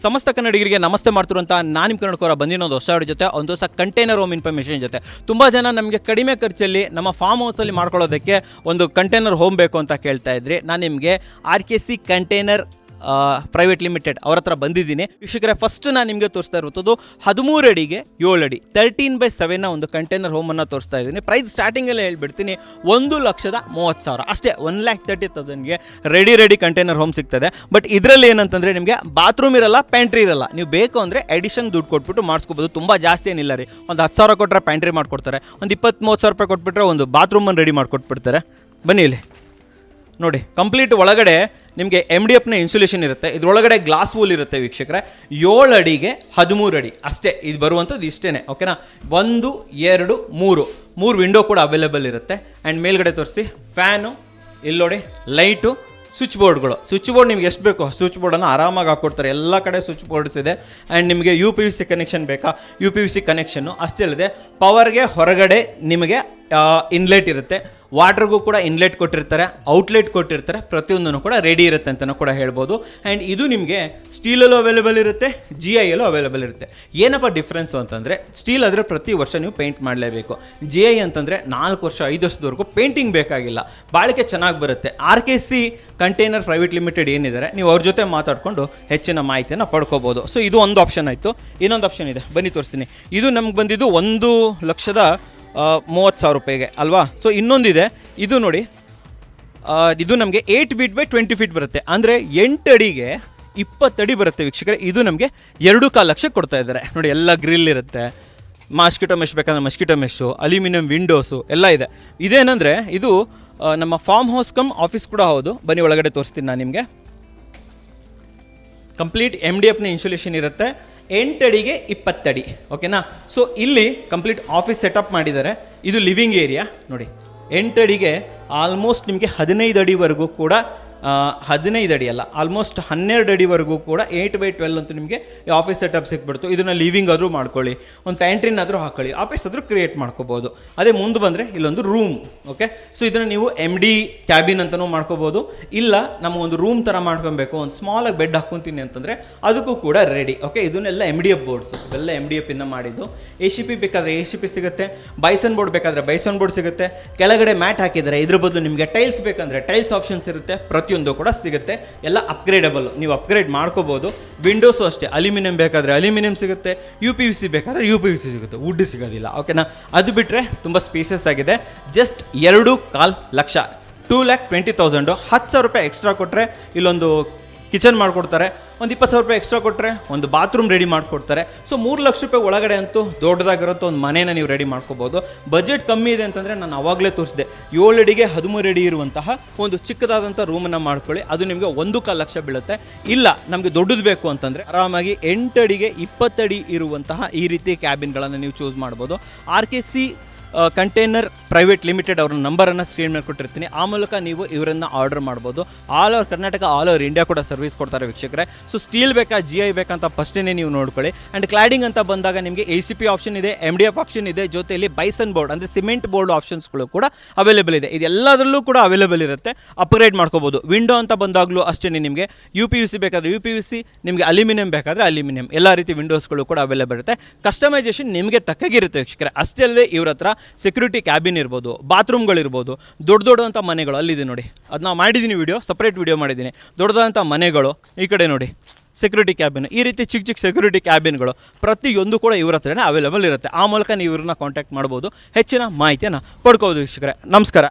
ಸಮಸ್ತ ಕನ್ನಡಿಗರಿಗೆ ನಮಸ್ತೆ ಮಾಡ್ತಿರುವಂಥ ನಾನು ನಿಮ್ಮ ಕನ್ನಡಕರ ಬಂದಿನೊಂದು ಹೊಸ ಜೊತೆ ಒಂದು ಹೊಸ ಕಂಟೈನರ್ ಹೋಮ್ ಇನ್ಫಾರ್ಮೇಷನ್ ಜೊತೆ ತುಂಬ ಜನ ನಮಗೆ ಕಡಿಮೆ ಖರ್ಚಲ್ಲಿ ನಮ್ಮ ಫಾರ್ಮ್ ಹೌಸಲ್ಲಿ ಮಾಡ್ಕೊಳ್ಳೋದಕ್ಕೆ ಒಂದು ಕಂಟೈನರ್ ಹೋಮ್ ಬೇಕು ಅಂತ ಕೇಳ್ತಾ ಇದ್ರಿ. ನಾನು ನಿಮಗೆ RKC ಕಂಟೈನರ್ ಪ್ರೈವೇಟ್ ಲಿಮಿಟೆಡ್ ಅವ್ರ ಹತ್ರ ಬಂದಿದ್ದೀನಿ. ವೀಕ್ಷಕರೇ, ಫಸ್ಟ್ ನಾನು ನಿಮಗೆ ತೋರಿಸ್ತಾ ಇರುವಂಥದ್ದು 13 ಅಡಿಗೆ 7 ಅಡಿ 13/7 ಒಂದು ಕಂಟೈನರ್ ಹೋಮನ್ನು ತೋರಿಸ್ತಾ ಇದ್ದೀನಿ. ಪ್ರೈಸ್ ಸ್ಟಾರ್ಟಿಂಗಲ್ಲೇ ಹೇಳ್ಬಿಡ್ತೀನಿ, 1,30,000 ಅಷ್ಟೇ. 1,30,000ಗೆ ರೆಡಿ ಕಂಟೈನರ್ ಹೋಮ್ ಸಿಗ್ತದೆ. ಬಟ್ ಇದರಲ್ಲಿ ಏನಂತಂದರೆ ನಿಮಗೆ ಬಾತ್ರೂಮ್ ಇರಲ್ಲ, ಪ್ಯಾಂಟ್ರಿ ಇರಲ್ಲ. ನೀವು ಬೇಕು ಅಂದರೆ ಎಡಿಷನ್ ದುಡ್ಡು ಕೊಟ್ಬಿಟ್ಟು ಮಾಡಿಸ್ಕೋಬೋದು. ತುಂಬ ಜಾಸ್ತಿ ಏನಿಲ್ಲ ರೀ, ಒಂದು 10,000 ಕೊಟ್ಟರೆ ಪ್ಯಾಂಟ್ರಿ ಮಾಡಿಕೊಡ್ತಾರೆ, ಒಂದು 20-30,000 ರೂಪಾಯಿ ಕೊಟ್ಬಿಟ್ರೆ ಒಂದು ಬಾತ್ರೂಮನ್ನು ರೆಡಿ ಮಾಡಿಕೊಟ್ಬಿಡ್ತಾರೆ. ಬನ್ನಿ ಇಲ್ಲಿ ನೋಡಿ, ಕಂಪ್ಲೀಟ್ ಒಳಗಡೆ ನಿಮಗೆ MDFನ ಇನ್ಸುಲೇಷನ್ ಇರುತ್ತೆ. ಇದರೊಳಗಡೆ ಗ್ಲಾಸ್ ವೂಲ್ ಇರುತ್ತೆ. ವೀಕ್ಷಕರೇ, 7 ಅಡಿಗೆ 13 ಅಡಿ ಅಷ್ಟೇ ಇದು ಬರುವಂಥದ್ದು, ಇಷ್ಟೇ. ಓಕೆನಾ, 1, 2, 3 ವಿಂಡೋ ಕೂಡ ಅವೈಲೇಬಲ್ ಇರುತ್ತೆ. ಆ್ಯಂಡ್ ಮೇಲ್ಗಡೆ ತೋರಿಸಿ, ಫ್ಯಾನು ಇಲ್ಲಿ ನೋಡಿ, ಲೈಟು, ಸ್ವಿಚ್ ಬೋರ್ಡ್ಗಳು. ಸ್ವಿಚ್ ಬೋರ್ಡ್ ನಿಮ್ಗೆ ಎಷ್ಟು ಬೇಕೋ ಸ್ವಿಚ್ ಬೋರ್ಡನ್ನು ಆರಾಮಾಗಿ ಹಾಕ್ಕೊಡ್ತಾರೆ. ಎಲ್ಲ ಕಡೆ ಸ್ವಿಚ್ ಬೋರ್ಡ್ಸ್ ಇದೆ. ಆ್ಯಂಡ್ ನಿಮಗೆ UPVC ಕನೆಕ್ಷನ್ ಬೇಕಾ, UPVC ಕನೆಕ್ಷನ್ನು ಅಷ್ಟೇ ಅಲ್ಲದೆ ಪವರ್ಗೆ ಹೊರಗಡೆ ನಿಮಗೆ ಇನ್ಲೆಟ್ ಇರುತ್ತೆ. ವಾಟ್ರಿಗೂ ಕೂಡ ಇನ್ಲೆಟ್ ಕೊಟ್ಟಿರ್ತಾರೆ, ಔಟ್ಲೆಟ್ ಕೊಟ್ಟಿರ್ತಾರೆ. ಪ್ರತಿಯೊಂದೂ ಕೂಡ ರೆಡಿ ಇರುತ್ತೆ ಅಂತಲೂ ಕೂಡ ಹೇಳ್ಬೋದು. ಆ್ಯಂಡ್ ಇದು ನಿಮಗೆ ಸ್ಟೀಲಲ್ಲೂ ಅವೈಲೇಬಲ್ ಇರುತ್ತೆ, GIಯಲ್ಲೂ ಅವೈಲೇಬಲ್ ಇರುತ್ತೆ. ಏನಪ್ಪ ಡಿಫ್ರೆನ್ಸು ಅಂತಂದರೆ, ಸ್ಟೀಲ್ ಆದರೆ ಪ್ರತಿ ವರ್ಷ ನೀವು ಪೇಂಟ್ ಮಾಡಲೇಬೇಕು. GI ಅಂತಂದರೆ 4 ವರ್ಷ 5 ವರ್ಷದವರೆಗೂ ಪೇಂಟಿಂಗ್ ಬೇಕಾಗಿಲ್ಲ, ಬಾಳಿಕೆ ಚೆನ್ನಾಗಿ ಬರುತ್ತೆ. RKC ಕಂಟೈನರ್ ಪ್ರೈವೇಟ್ ಲಿಮಿಟೆಡ್ ಏನಿದ್ದಾರೆ, ನೀವು ಅವ್ರ ಜೊತೆ ಮಾತಾಡಿಕೊಂಡು ಹೆಚ್ಚಿನ ಮಾಹಿತಿಯನ್ನು ಪಡ್ಕೋಬೋದು. ಸೊ ಇದು ಒಂದು ಆಪ್ಷನ್ ಆಯಿತು. ಇನ್ನೊಂದು ಆಪ್ಷನ್ ಇದೆ, ಬನ್ನಿ ತೋರಿಸ್ತೀನಿ. ಇದು ನಮ್ಗೆ ಬಂದಿದ್ದು 1,30,000 ರೂಪಾಯಿಗೆ ಅಲ್ವಾ. ಸೊ ಇನ್ನೊಂದಿದೆ, ಇದು ನೋಡಿ, ಇದು ನಮಗೆ 8 ಫೀಟ್ ಬೈ 20 ಫೀಟ್ ಬರುತ್ತೆ. ಅಂದರೆ 8 ಅಡಿಗೆ 20 ಅಡಿ ಬರುತ್ತೆ. ವೀಕ್ಷಕರೇ, ಇದು ನಮಗೆ 2.25 ಲಕ್ಷಕ್ಕೆ ಕೊಡ್ತಾ ಇದ್ದಾರೆ. ನೋಡಿ, ಎಲ್ಲ ಗ್ರಿಲ್ ಇರುತ್ತೆ, ಮಾಸ್ಕಿಟೋ ಮೆಶ್ ಬೇಕಂದ್ರೆ ಮಸ್ಕಿಟೋ ಮೆಶ್ಶು, ಅಲ್ಯೂಮಿನಿಯಂ ವಿಂಡೋಸು ಎಲ್ಲ ಇದೆ. ಇದೇನೆಂದರೆ ಇದು ನಮ್ಮ ಫಾರ್ಮ್ ಹೌಸ್ ಕಮ್ ಆಫೀಸ್ ಕೂಡ ಹೌದು. ಬನ್ನಿ ಒಳಗಡೆ ತೋರಿಸ್ತೀನಿ ನಾನು ನಿಮಗೆ. ಕಂಪ್ಲೀಟ್ MDFನ ಇನ್ಸುಲೇಷನ್ ಇರುತ್ತೆ. 8 ಅಡಿಗೆ 20 ಅಡಿ. ಓಕೆನಾ. ಸೊ ಇಲ್ಲಿ ಕಂಪ್ಲೀಟ್ ಆಫೀಸ್ ಸೆಟಪ್ ಮಾಡಿದ್ದಾರೆ. ಇದು ಲಿವಿಂಗ್ ಏರಿಯಾ ನೋಡಿ. 8 ಅಡಿಗೆ ಆಲ್ಮೋಸ್ಟ್ ನಿಮಗೆ 15 ಅಡಿವರೆಗೂ ಕೂಡ 15 ಅಡಿ ಅಲ್ಲ, ಆಲ್ಮೋಸ್ಟ್ 12 ಅಡಿವರೆಗೂ ಕೂಡ 8/12 ಅಂತೂ ನಿಮಗೆ ಆಫೀಸ್ ಸೆಟಪ್ ಸಿಕ್ಬಿಡ್ತು. ಇದನ್ನು ಲಿವಿಂಗ್ ಆದರೂ ಮಾಡ್ಕೊಳ್ಳಿ, ಒಂದು ಪ್ಯಾಂಟ್ರಿನಾದರೂ ಹಾಕೊಳ್ಳಿ, ಆಫೀಸ್ ಆದರೂ ಕ್ರಿಯೇಟ್ ಮಾಡ್ಕೋಬೋದು. ಅದೇ ಮುಂದೆ ಬಂದರೆ ಇಲ್ಲೊಂದು ರೂಮ್. ಓಕೆ, ಸೊ ಇದನ್ನು ನೀವು MD ಕ್ಯಾಬಿನ್ ಅಂತಲೂ ಮಾಡ್ಕೋಬೋದು. ಇಲ್ಲ ನಮಗೊಂದು ರೂಮ್ ಥರ ಮಾಡ್ಕೊಬೇಕು, ಒಂದು ಸ್ಮಾಲಾಗಿ ಬೆಡ್ ಹಾಕ್ಕೊತೀನಿ ಅಂತಂದರೆ ಅದಕ್ಕೂ ಕೂಡ ರೆಡಿ. ಓಕೆ, ಇದನ್ನೆಲ್ಲ MDF ಬೋರ್ಡ್ಸು, ಇವೆಲ್ಲ MDFಯಿಂದ ಮಾಡಿದ್ದು. ACP ಬೇಕಾದರೆ ACP ಸಿಗುತ್ತೆ, ಬೈಸನ್ ಬೋರ್ಡ್ ಬೇಕಾದರೆ ಬೈಸನ್ ಬೋರ್ಡ್ ಸಿಗುತ್ತೆ. ಕೆಳಗಡೆ ಮ್ಯಾಟ್ ಹಾಕಿದರೆ ಇದ್ರ ಬದಲು ನಿಮಗೆ ಟೈಲ್ಸ್ ಬೇಕಂದರೆ ಟೈಲ್ಸ್ ಆಪ್ಷನ್ಸ್ ಇರುತ್ತೆ. ಪ್ರತಿಯೊಂದು ಕೂಡ ಸಿಗುತ್ತೆ. ಎಲ್ಲ ಅಪ್ಗ್ರೇಡಬಲ್, ನೀವು ಅಪ್ಗ್ರೇಡ್ ಮಾಡ್ಕೋಬೋದು. ವಿಂಡೋಸು ಅಷ್ಟೇ, ಅಲ್ಯೂಮಿನಿಯಂ ಬೇಕಾದರೆ ಅಲ್ಯೂಮಿನಿಯಂ ಸಿಗುತ್ತೆ, UPVC ಬೇಕಾದರೆ UPVC ಸಿಗುತ್ತೆ, ವುಡ್ ಸಿಗೋದಿಲ್ಲ. ಓಕೆನಾ. ಅದು ಬಿಟ್ಟರೆ ತುಂಬ ಸ್ಪೇಸಸ್ ಆಗಿದೆ. ಜಸ್ಟ್ 2.25 ಲಕ್ಷ, 2,20,000. 10,000 ರೂಪಾಯಿ ಎಕ್ಸ್ಟ್ರಾ ಕೊಟ್ಟರೆ ಇಲ್ಲೊಂದು ಕಿಚನ್ ಮಾಡಿಕೊಡ್ತಾರೆ, ಒಂದು 20,000 ರೂಪಾಯಿ ಎಕ್ಸ್ಟ್ರಾ ಕೊಟ್ಟರೆ ಒಂದು ಬಾತ್ರೂಮ್ ರೆಡಿ ಮಾಡಿಕೊಡ್ತಾರೆ. ಸೊ 3 ಲಕ್ಷ ರೂಪಾಯಿ ಒಳಗಡೆ ಅಂತೂ ದೊಡ್ಡದಾಗಿರುತ್ತೋ ಒಂದು ಮನೇನ ನೀವು ರೆಡಿ ಮಾಡ್ಕೋಬೋದು. ಬಜೆಟ್ ಕಮ್ಮಿ ಇದೆ ಅಂತಂದರೆ ನಾನು ಆವಾಗಲೇ ತೋರಿಸಿದೆ, 7 ಅಡಿಗೆ 13 ಅಡಿ ಇರುವಂತಹ ಒಂದು ಚಿಕ್ಕದಾದಂಥ ರೂಮನ್ನು ಮಾಡ್ಕೊಳ್ಳಿ, ಅದು ನಿಮಗೆ 1.25 ಲಕ್ಷ ಬೀಳುತ್ತೆ. ಇಲ್ಲ ನಮಗೆ ದೊಡ್ಡದು ಬೇಕು ಅಂತಂದರೆ ಆರಾಮಾಗಿ 8 ಅಡಿಗೆ 20 ಅಡಿ ಇರುವಂತಹ ಈ ರೀತಿ ಕ್ಯಾಬಿನ್ಗಳನ್ನು ನೀವು ಚೂಸ್ ಮಾಡ್ಬೋದು. RKC ಕಂಟೈನರ್ ಪ್ರೈವೇಟ್ ಲಿಮಿಟೆಡ್ ಅವ್ರ ನಂಬರನ್ನು ಸ್ಕ್ರೀನ್ ಮೇಲೆ ಕೊಟ್ಟಿರ್ತೀನಿ. ಆ ಮೂಲಕ ನೀವು ಇವರನ್ನು ಆರ್ಡರ್ ಮಾಡ್ಬೋದು. All over Karnataka, all over India ಕೂಡ ಸರ್ವಿಸ್ ಕೊಡ್ತಾರೆ ವೀಕ್ಷಕರೇ. ಸೊ ಸ್ಟೀಲ್ ಬೇಕಾ GI ಬೇಕಂತ ಫಸ್ಟೇ ನೀವು ನೋಡ್ಕೊಳ್ಳಿ. ಆ್ಯಂಡ್ ಕ್ಲಾಡಿಂಗ್ ಅಂತ ಬಂದಾಗ ನಿಮಗೆ ACP ಆಪ್ಷನ್ ಇದೆ, MDF ಆಪ್ಷನ್ ಇದೆ, ಜೊತೆಯಲ್ಲಿ ಬೈಸನ್ ಬೋರ್ಡ್ ಅಂದರೆ ಸಿಮೆಂಟ್ ಬೋರ್ಡ್ ಆಪ್ಷನ್ಸ್ಗಳು ಕೂಡ ಅವೈಲೇಬಲ್ ಇದೆ. ಇದೆಲ್ಲದರಲ್ಲೂ ಕೂಡ ಅವೈಲೇಬಲ್ ಇರುತ್ತೆ, ಅಪ್ಗ್ರೇಡ್ ಮಾಡ್ಕೋಬೋದು. ವಿಂಡೋ ಅಂತ ಬಂದಾಗಲೂ ಅಷ್ಟೇ, ನಿಮಗೆ UPVC ಬೇಕಾದರೆ UPVC, ನಿಮಗೆ ಅಲ್ಯೂಮಿನಿಯಂ ಬೇಕಾದರೆ ಅಲ್ಯೂಮಿನಿಯಂ, ಎಲ್ಲ ರೀತಿ ವಿಂಡೋಸ್ಗಳು ಕೂಡ ಅವೈಲೇಬಲ್ ಇರುತ್ತೆ. ಕಸ್ಟಮೈಸೇಷನ್ ನಿಮಗೆ ತಕ್ಕಾಗಿರುತ್ತೆ ವೀಕ್ಷಕರೇ. ಅಷ್ಟೇ ಅಲ್ಲದೆ ಇವ್ರ ಹತ್ರ ಸೆಕ್ಯೂರಿಟಿ ಕ್ಯಾಬಿನ್ ಇರ್ಬೋದು, ಬಾತ್ರೂಮ್ಗಳಿರ್ಬೋದು, ದೊಡ್ಡದಾದಂಥ ಮನೆಗಳು ಅಲ್ಲಿದೆ ನೋಡಿ, ಅದು ನಾವು ಮಾಡಿದ್ದೀನಿ ವಿಡಿಯೋ, ಸಪ್ರೇಟ್ ವಿಡಿಯೋ ಮಾಡಿದ್ದೀನಿ. ದೊಡ್ಡದಾದಂಥ ಮನೆಗಳು ಈ ಕಡೆ ನೋಡಿ, ಸೆಕ್ಯೂರಿಟಿ ಕ್ಯಾಬಿನ್, ಈ ರೀತಿ ಚಿಕ್ಕ ಸೆಕ್ಯೂರಿಟಿ ಕ್ಯಾಬಿನ್ಗಳು ಪ್ರತಿಯೊಂದು ಕೂಡ ಇವ್ರ ಹತ್ರನೇ ಅವೈಲೇಬಲ್ ಇರುತ್ತೆ. ಆ ಮೂಲಕ ನೀವು ಇವ್ರನ್ನ ಕಾಂಟ್ಯಾಕ್ಟ್ ಮಾಡ್ಬೋದು, ಹೆಚ್ಚಿನ ಮಾಹಿತಿಯನ್ನು ಪಡ್ಕೋಬೋದು ವೀಕ್ಷಕರೇ. ನಮಸ್ಕಾರ.